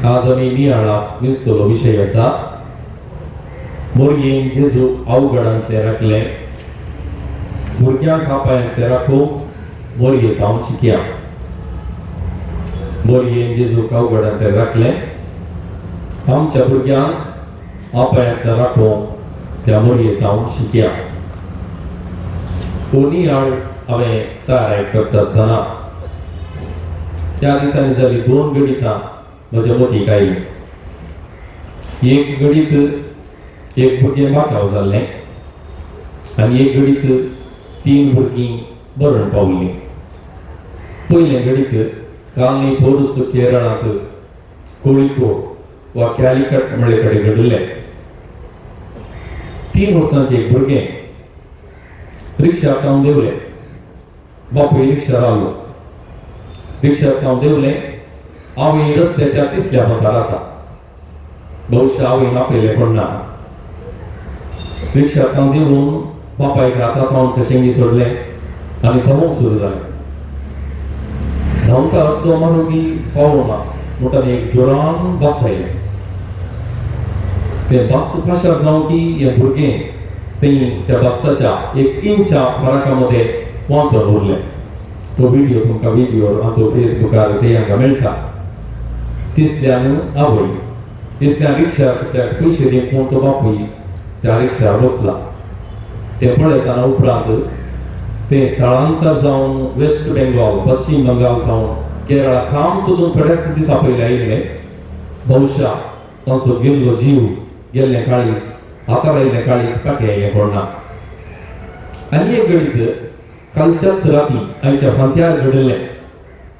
आज आमी नियाळा विस्तलो विषय आसा भुरगीं जेजू अवघडांतले राखले भुरग्यांक आपायांतले राखूंक मोरये जावन शिकया भुरगीं जेजूक अवघडांतले राखले आमच्या भुरग्यांक आपायांतले राखूंक त्या मोरये जावन शिकया नियाळ हांवें तयारी करता आसतना त्या दिसांनी जाली 2 गणितां म्हज्या मतीक आयली एक गणित एक भुरगें वाचाव जाल्लें आनी एक गणित 3 भुरगीं बरोवन पावल्लीं पयलें गणित कालनी पोरुस केरळांत कोळिकोड वा कॅलिकट मळे कडेन घडिल्लें 3 वर्सांचें एक भुरगें रिक्षाक हांव देवलें बापूय रिक्षा रावलो रिक्षाक हांव देवलें आवय रस्त्याच्या तिसऱ्या फावतार आसा भविष्य आवयन आपयलें कोण ना रिक्षाक हांव देवून बापायच्या हातांत हांव कशेंगी सोडलें आनी धांवूंक सुरू जालें धांवता अर्दो मारुगी पावना म्हणटा एक जोरान बस आयलें तें बस पाशार जावन की हें भुरगें त्या बसाच्या 1 इंचा फरकामध्ये वाचून उरलें तो व्हिडिओ तुमकां तो फेसबुकार ते हांगा मेळटा तिसऱ्यान आवय तिसऱ्या रिक्षाच्या पयशे दिवंक तो बापूय त्या रिक्षार बसला ते पळयतना उपरांत ते स्थळांतर जावन वेस्ट बेंगॉल पश्चिम बंगाल जावन केरळा काम सोदून थोड्याच दिसा पयलीं आयिल्ले भविष्या तांचो गेल्लो जीव गेल्लें काळीज हातार आयिल्लें काळीज फाटीं आयलें कोण ना आनी एक गणित कालच्याच राती आयच्या फांत्यार घडिल्लें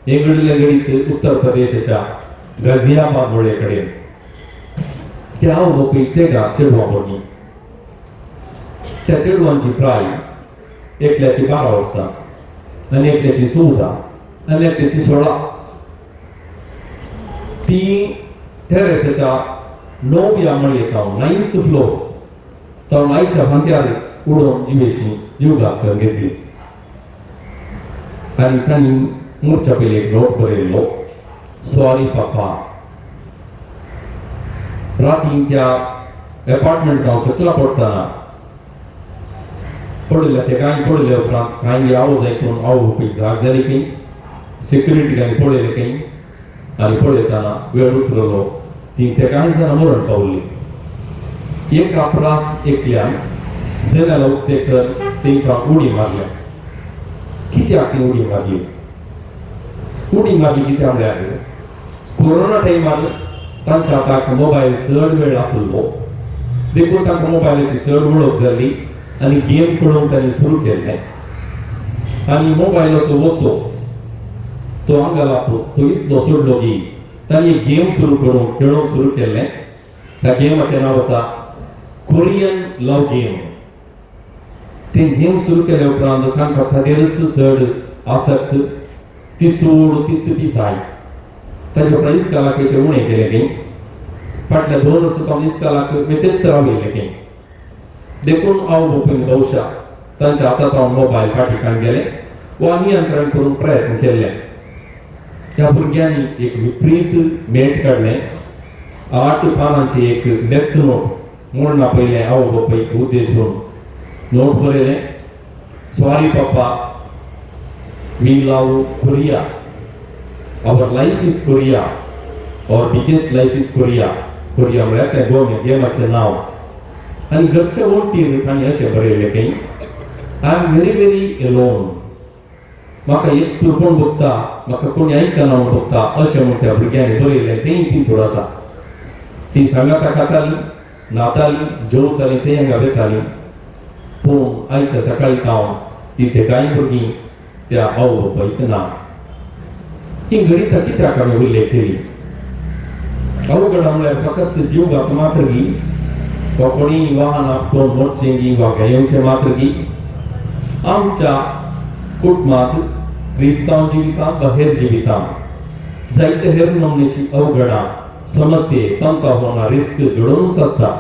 हे घडिल्लें गणित उत्तर प्रदेशाच्या गाझियाबाद मळे कडेन त्या बापूय तेगा चेडवां भुरगीं त्या चेडवांची प्राय एकल्याची 12 वर्सां आनी एकल्याची 14 आनी एकल्याची 16 ती टेरेसाच्या 9व्या मळयेक हांव 9th फ्लोर तो आयच्या फांत्यार उडोवन जिवेशी जीवघात करून घेतली आनी तांणी मुर्च्या पयलीं एक नोट बरयल्लो सॉरी पापा राती त्या अपार्टमेंटांत सकला पडटना पडले ते कांय पडले उपरांत कांय आवाज आयकून आवय बापूयक जाग जाली की सिक्युरिटीकांनी पळयलें की आनी पळयतना वेळ उतरलो ती ते कांय जाणां मरण पावल्लीं एक आपरास एकल्यान जनेला उक्ते कर तेंकां उडी मारल्या कित्याक ती उडी मारली कित्याक म्हळ्यार कोरोना टायमार तांच्या हाताक मोबायल चड वेळ आसलो देखून तांकां मोबायलाची चड वळख जाली आनी गेम खेळोवंक तांणी सुरू केल्लें आनी मोबायल असो वसो तो हांगा तो इतलो सोडलो की तांणी गेम सुरू करून खेळोवंक सुरू केल्लें त्या गेमाचें नांव आसा कोरियन लव गेम ते गेम सुरू केल्या उपरांत तांकां ताचेरच चड आसक्त ती सोड ती पिसाय ताचे उपरांत इस्कालाकेचे उणें केलें की फाटल्या 2 वर्सां हांव इस्कालाक विचित्र राविल्लें की देखून आवय बापूयन भविष्या तांच्या हातांत हांव मोबायल फाटीं गेलें वा नियंत्रण करून प्रयत्न केल्ले त्या भुरग्यांनी एक विपरीत मेट काडलें 8 पानांची एक डेथ नोट मोडना पयलें आवय बापूयक उद्देशून नोट बरयलें sorry papa we love Korea our life is Korea our biggest life is Korea Korea म्हळ्यार त्या गेमाचें नांव आनी घरच्या वणटीर तांणी अशें बरयलें की I am very very alone म्हाका एक सुरपण भोगता म्हाका कोणी आयकना म्हूण भोगता अशें म्हूण त्या भुरग्यांनी बरयलें तेंय तितूर आसा ती सांगाता खातालीं न्हातालीं जेवतालीं तें हांगा वेतालीं पूण आयच्या सकाळीं हांव तिथे कांय भुरगीं त्या आवय बापायक नात ही गणितां कित्याक हांवें उल्लेख केली अवघडां म्हळ्यार फकत जीवघात मात्रगी वा कोणी वाहन आपटोवन मोडचेंगी वा घेवचें मात्रगी आमच्या कुटुंबांत क्रिस्तांव जिवितांत वा हेर जिवितांत जायते हेर नमनेची अवघडां समस्ये तांकां होना रिस्क घडोवनूच आसता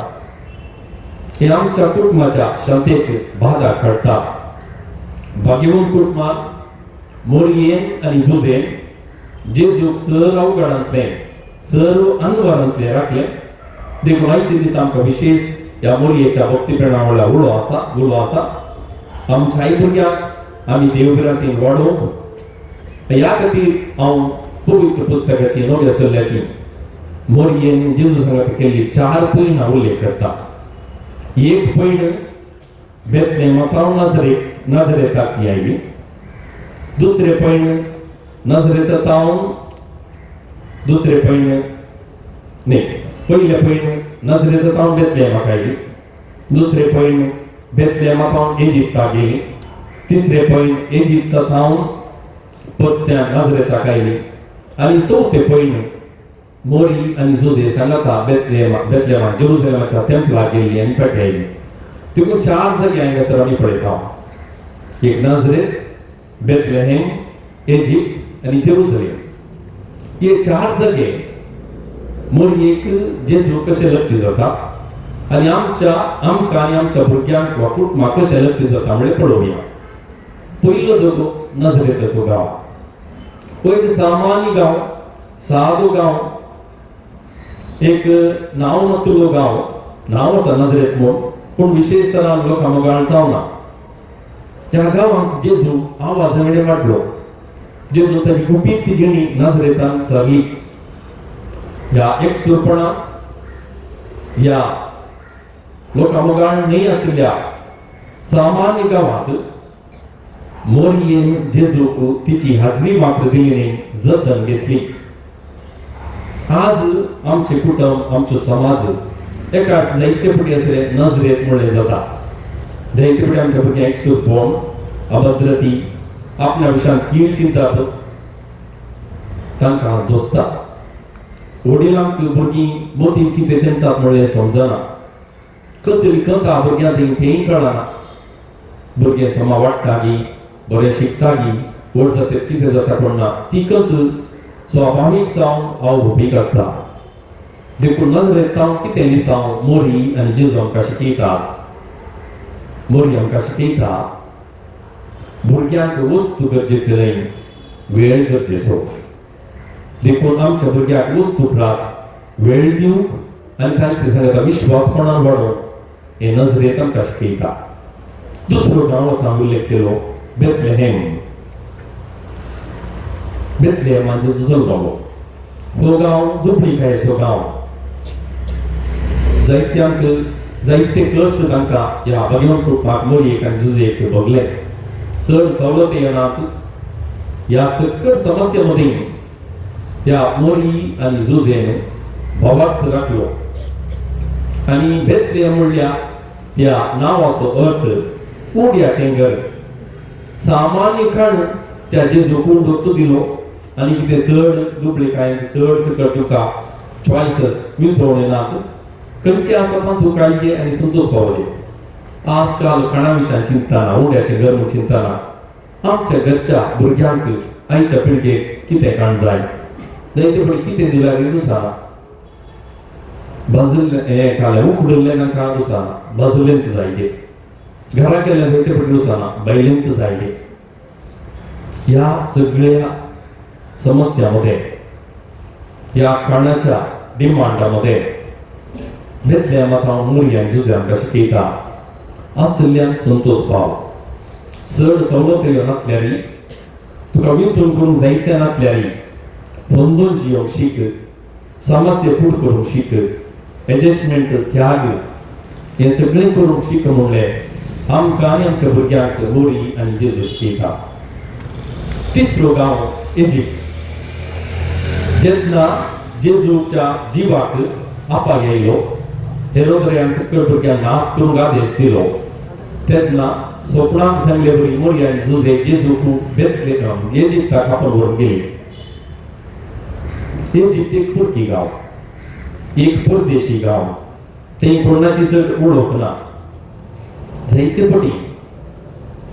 हे आमच्या कुटुंबाच्या शांतेक बाधा हाडटा भाग्यवंत कुटुंबांत मोरयेन आनी झुजेन जेजूक सर अवघडांतलें सर्व अनवरांतले राखले देखून आयचे दीस आमकां विशेष ह्या मोरयेच्या भक्तीप्रेरणा वांगडा उलो आसा आमच्या आई भुरग्यांक आमी देवबिरांतीन वाडोवंक ह्या खातीर हांव पवित्र पुस्तकाची नव्या सल्ल्याची मोरयेन जेजू सांगात केल्ली 4 पैन हांव उल्लेख करता. एक पैन बेतलेहमांतां नाजरेताक ती आयली. दुसरे पैन पहिले पैन नजरेतांव बेतलेहमाक आयली. दुसरे पैन बेतलेहमांतांव इजिप्ताक गेली. तिसरे पैन इजिप्तांतांव परत्या नाजरेताक आयली. आनी चवथे पैन मोरी आनी जोजे सांगाता बेतलेहमाक जेरुसलेमाच्या टेंपलाक गेल्ली आनी पेटयली. देखून 4 जागे हांगासर आमी पळयता. एक नाजरेत, बेतलेहेम, इजिप्त आनी जेरुसलेम. हे 4 जागे मोरयेक जेजू कशें लक्ती जाता आनी आमकां आनी आमच्या भुरग्यांक वा कुटुंबाक कशें लक्ती जाता म्हणल्यार पळोवया. पयलो जागो नाजरेत असो गांव. पयलो सामान्य गांव, सादो गांव, एक नांव नातुलो गांव. नांव आसा नाजरेत म्हूण, पूण विशेष तरान लोकां मोगाळ जावना. त्या गांवांत जेजू आवाजा कडेन वाडलो. जेजू ताची गुपीत जिणी नाजरेतांत सारली. ह्या एकसुरपणांत ह्या लोकां मोगाळ न्हय आशिल्ल्या सामान्य गांवांत मोरयेन जेजूक तिची हाजरी मात्र दिली न्ही, जतन घेतली. आज आमचे कुटुंब, आमचो समाज एका जायते फावटी असले नजरेत म्हणले जाता. जायते फावटी आमच्या भुरग्यांक एकसुरपण, अभद्रती, आपल्या विशयान कीड चिंतप तांकां दोसता. वडिलांक भुरगीं मोतीन कितें चिंतात म्हणलें समजना. कसली कथा भुरग्यांक तेंय कळना. भुरगे समा वाडटा गी, बरें शिकता गी, व्हड जाता कितें जाता कळना. ती कंत स्वाभावीक जावन अवभौमीक आसता. देखून नजरेतांव कितें दिसांव मोरी आनी जेजू आमकां शिकयता. मोरी आमकां शिकयता भुरग्यांक वस्तू गरजेच्यो न्हय, वेळ गरजेचो. देखून आमच्या भुरग्यांक वस्तू प्रास वेळ दिवंक आनी तांचे सांगता विश्वासपणान वाडोवंक हे नजरेत आमकां शिकयता. दुसरो गांव आसा हांवें उल्लेख केलो, बेतलेहेम. बेतलेहेमान जेजू जल्मलो. हो गांव दुबळीकायेचो गांव. जायते कश्ट तांकां ह्या भगिवन कुटुंबाक मोरयेक आनी जुजेक भोगले. चड सवलत येनात. ह्या सकल समस्ये मदीं त्या मोरी आनी जुजेन भोवार्थ राखलो. आनी बेतलेहम म्हणल्या त्या नांवाचो अर्थ उड्याचें घर. सामान्य खाण त्या जेजूक उंडोतो दिलो आनी कितें चड दुबळेकायेन चड सकल तुका चॉयसेस मिसळून येनात. खंयचे आसा तातूंत काळजी आनी संतोश पावचे. आजकाल खाणा विशयान चिंतना, उड्याचें घर म्हूण चिंतना आमच्या घरच्या भुरग्यांक आयच्या पिळगेक कितें खाण जाय. जायते फावटी कितें दिल्यार नुसाना. भाजलें हें खालें उकडलें नाका नुसाना, भाजलेंत जाय गे. घरा केलें जायते फावटी नुसाना, बैलेंत जाय गे. ह्या सगळ्या समस्यांमध्ये, ह्या खाणाच्या डिमांडामध्ये बेतलेहमांत मोरी आनी जुजे आमकां शिकयता आसल्यान संतोश पाव. चड सवलत नासल्यारी, तुका विसरून करूंक जायतें नासल्यारी बंदून जियोंक शीक, समस्या फूड करूंक शीक, एडजस्टमेंट त्याग हें सगळें करूंक शीक म्हणलें आमकां आनी आमच्या भुरग्यांक मोरी आनी जेजू शिकयता. तिसरो गांव इजिप्त. जेन्ना जेजूच्या जिवाक आपाक येयलो, हेरोदेन सकल भुरग्यांक नाश करूंक आदेश दिलो, तेन्ना स्वप्नांत सांगले बरी मोरी आनी जुजे जेजूक बेतलेहम इजिप्ताक आपूण व्हरून गेले. इजिप्त एक पुर्की गांव, एक परदेशी गांव. थंय कोणाची चड वळख ना. जायते फावटी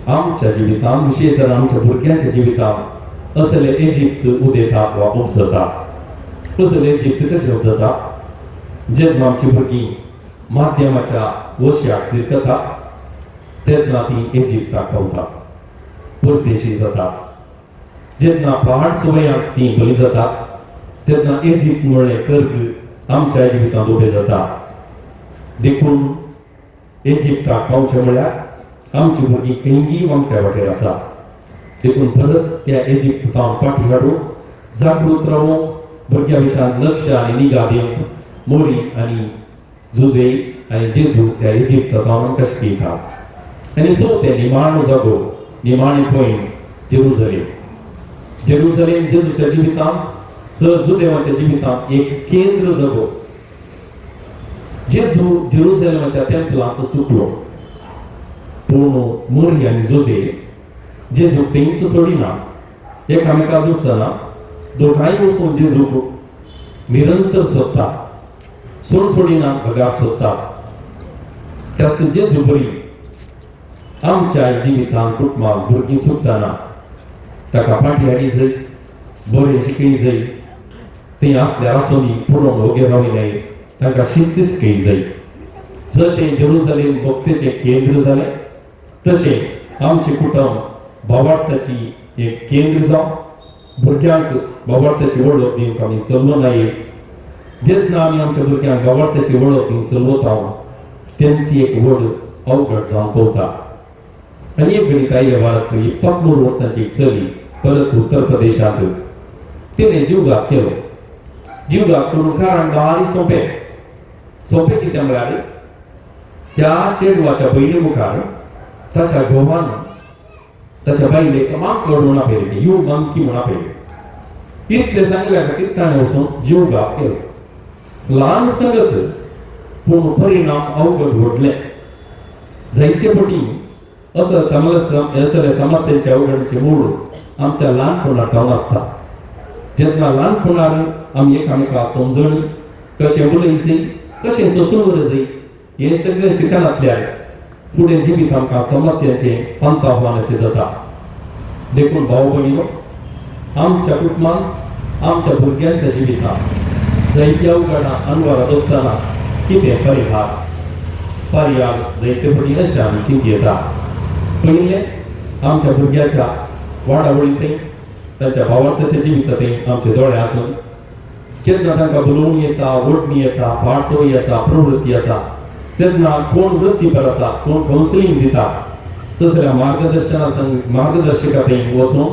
आमच्या जिवितांत, विशेशतः आमच्या भुरग्यांच्या जिवितांत असले इजिप्त उदेतात वा उपजतात. असले इजिप्त कशें उपजतात? जेन्ना आमची भुरगीं माध्यमाच्या वश्याक शिरकतात तेन्ना ती इजिप्ताक पावतात, परदेशी जातात. जेन्ना पहाड सवयांक ती बळी जातात तेन्ना इजिप्त म्हणलें कर्ग आमच्या जिवितांत उबें जाता. देखून इजिप्ताक पावचें म्हळ्यार आमची भुरगीं खंयी वांगट्या वाटेर आसा. देखून परत त्या इजिप्तांत फाटीं हाडून जागृत रावूंक, भुरग्यां विशयान लक्ष आनी निगा दिवंक मोरी आनी जुजे आनी जेजू त्या इजिप्तांत आमकां शिकयता. आनी सो ते निमाणो जागो, निमाणें पॉयंट जेरुसलेम. जेरुसलेम जेजूच्या जिवितांत, सर जुदेवाच्या जिवितांत एक केंद्र जागो. जेजू जेरुसलेमाच्या टेंपलांत सुकलो, पूण मोरी आनी जोजे जेजूक थंयच सोडिना. एकामेकां दुसतना दोगांय वचून जेजूक निरंतर सोदता, सोडिना भगार सोदता. त्यास जेजू बरी आमच्या जिवितांत कुटुंबांत भुरगीं सुकतना ताका फाटीं हाडी जाय, बरें शिकय जाय. थंय आसल्यार आसुनी पुरोन ओगे रावूं नये, तांकां शिस्त शिकय जाय. जशें जेरुसलेम भक्तेचें केंद्र जालें, तशें आमचें कुटुंब भावार्थाची एक केंद्र जावं. भुरग्यांक भावार्थाची वळख दिवंक आमी चलवनाये. जेन्ना आमी आमच्या भुरग्यांक भावार्थाची वळख दिवंक चलवता, तेंची एक व्हड अवघड जावन पवता. आनी एक गणित आयले वारांत 23 वर्सांची एक चली परत उत्तर प्रदेशांत तिणें जीवघात केलो. जीवघात करून कारण बारी सोंपें कितें म्हळ्यार त्या चेडवाच्या भयणी मुखार ताच्या घोवान ताच्या बायलेक मांकड म्हूण आपयलें, यू मंकी म्हूण आपयलें. इतलें सांगल्या खातीर ताणें वचून जीवघात केलो. ल्हान संगत पूण परिणाम अवघड व्हडले. जायते फावटी असले समस्येच्या अवघडीचें मूळ आमच्या ल्हानपणांत आसता. जेन्ना ल्हानपणार आमी एकामेकां समजण, कशें उलयचें, कशें सोंसून व्हरचें, हें सगळें शिकनातल्यार फुडें जिवीत आमकां समस्यांचें अंत जाता. देखून भाव भयणीनो, आमच्या कुटुंबांत, आमच्या भुरग्यांच्या जिवितांत जायत्या अवघडां अनवरात आसतना कितें परिहार जायते फावटी अशें आमी चिंतयता. पयलें आमच्या भुरग्याच्या वाडावळींतय, तांच्या भावार्थाच्या जिवितांतय आमचे दोळे आसून जेन्ना तांकां बरोवणी येता, ओडणी येता, पाठसोय आसा, प्रवृत्ती आसा, तेन्ना कोण वृत्तीपर आसा, कोण कावन्सिलींग दिता, तसल्या मार्गदर्शका थंय वचून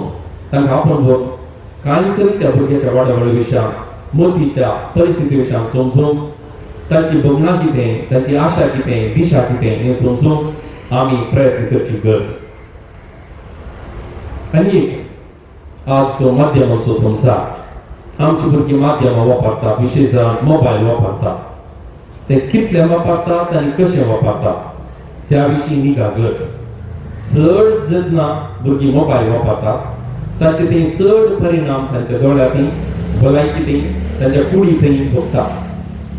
तांकां आपण भोग कांय तरी त्या भुरग्याच्या वाडावळी विशयान, मतीच्या परिस्थिती विशयान समजूंक, तांची भोगणां कितें, तांची आशा कितें, दिशा कितें हें समजूंक आमी प्रयत्न करची गरज. आनी एक आजचो माध्यमाचो संवसार, आमची भुरगीं माध्यमां वापरता, विशेशतः मोबायल वापरता. ते कितले वापरतात आनी कशें वापरतात त्या विशीं निगा गरज. चड जेन्ना भुरगीं मोबायल वापरतात तांचे थंय चड परिणाम तांच्या दोळ्यांतय, भलायकींतय, तांच्या कुडींतय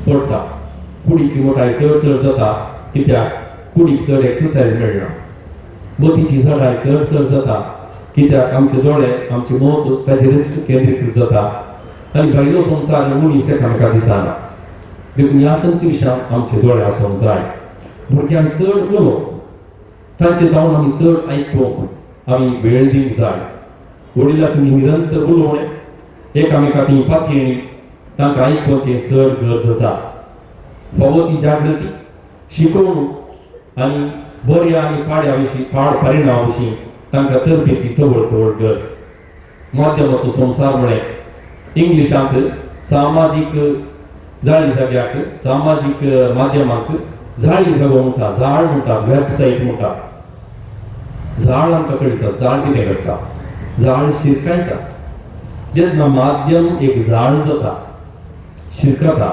पडटा. कुडीची मोठाय चड जाता, कित्याक कुडीक चड एक्सरसायज मेळना. मतीची चडाय चड जाता, कित्याक आमचे दोळे, आमचे मोत ताचेरच केंद्रीकृत जाता आनी भायलो संवसार मनीस एकामेकाक दिसना. देखून ह्या संगती विशयान आमचे दोळे आसूंक जाय. भुरग्यांक चड उलोवप, तांचे जावन आमी चड आयकूंक आमी वेळ दिवंक जाय. वडिलां संगी निरंतर उलोवणें, एकामेकाक पातयणी, तांकां आयकुपाची चड गरज आसा. फावो ती जागृती, शिकोवणूक आनी बऱ्या आनी पाड्या विशीं, पाड परिणामा विशीं तांकां तरबेती तवळ गरज. माध्यमाचो संवसार म्हळें इंग्लिशांत सामाजीक जाळी जाग्याक, सामाजीक माध्यमांक जाळी जागो म्हणटा, जाळ म्हणटात, वेबसायट म्हणटात. जाळ आमकां कळटा, जाळ कितें करता, जाळ शिरकायता. जेन्ना माध्यम एक जाळ जाता, शिरकता,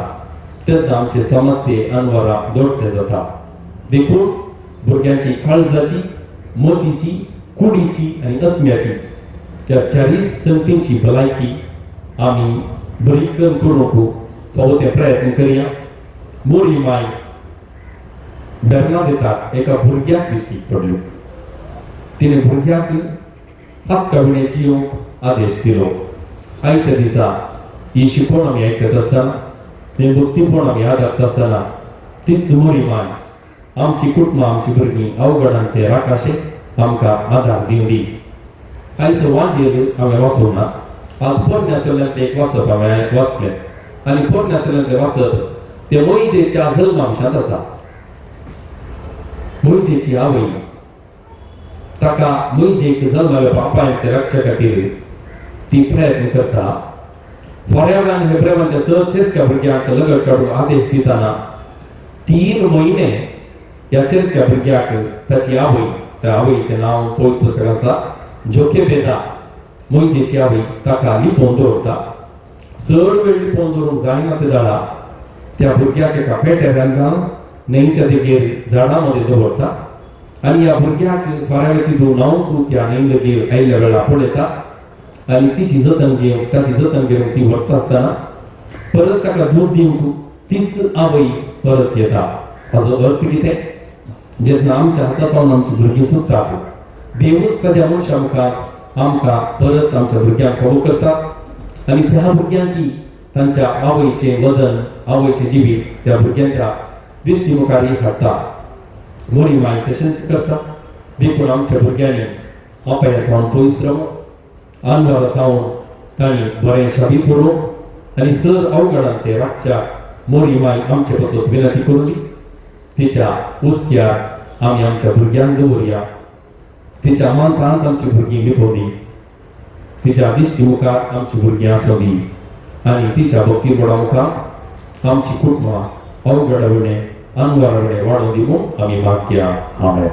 तेन्ना आमचे समस्ये अनवरां दोडटे जाता. देखून भुरग्यांची काळजाची, मतीची, कुडीची आनी आत्म्याची त्या चारय संगतींची भलायकी आमी बरी करूंक फावो ते प्रयत्न करया. मोरी माय बेर्नादेताक एका भुरग्याक दिश्टी पडल्यो. तिणें भुरग्याक हक्काविणें जियोवंक आदेश दिलो. आयच्या दिसा ही शिकवण आमी आयकत आसतना, तें भक्तीपण आमी आदारत आसतना, तीच मोरी माय आमची कुटुंबां, आमची भुरगीं अवघडान ते राकाशे आमकां आदार दिवं दी. आयचो वांजेर हांवें वाचूंक ना, आज पोरण्यासल्ल्यांतले एक वाचप हांवें वाचलें आनी पोरण्यासल्ल्यांतले वाचप ते मोइजेच्या जल्माविशांत आसा. मोइजेची आवय ताका मोइजेक जल्माल्या बापायन ते राखचे खातीर ती प्रयत्न करता. फळ्यावेळान हेब्रेवांच्या चेरक्या भुरग्याक लगट काडून आदेश दिताना 3 म्हयने ह्या चेरक्या भुरग्याक ताची आवय, त्या आवयचें नांव पळयत पुस्तकांत आसा जोकेबेदा, मोइजेची आवय ताका लिपोवन दवरता. चड वेळ लिपोवन दवरूंक जायना ते झाडा त्या भुरग्याक एका पेट्याव्यान घालून न्हंयच्या देगेर झाडां मदीं दवरता आनी ह्या भुरग्याक फाऱ्यावेची धुवनावूंक त्या न्हंय देगेर आयल्या वेळार पळयता आनी ताची जतन घेवन ती व्हरता आसतना परत ताका दूध दिवंक तीच आवय परत येता. हाचो अर्थ कितें? जेन्ना आमच्या हाता पावन आमची भुरगीं सुटतात देवूच ताच्या मनशा मुखार आमकां परत आमच्या भुरग्यांक खबर करता आनी त्या भुरग्यांकी तांच्या आवयचें वदन, आवयचें जिवीत त्या भुरग्यांच्या दिश्टी मुखार हाडटा. मोरी माय तशेंच करता. देखून आमच्या भुरग्यांनी आपल्याक थावन पयस रावून अनवरात थावन तांणी बरें शाबीत उरोवंक आनी सर अवघडांतले रातच्या मोरी माय आमचे पासून विनंती करून तिच्या उस्त्यार आमी आमच्या भुरग्यांक दवरया. तिच्या मांतांत आमची भुरगीं लिपोवंदी, तिच्या दिश्टी मुखार आमची भुरगीं आसोंदी आनी तिच्या भक्ती मोडा मुखार आमची कुटुंबां अवघड अनवरावणे वाडोवन दिवंक आमी मागया. आमेन.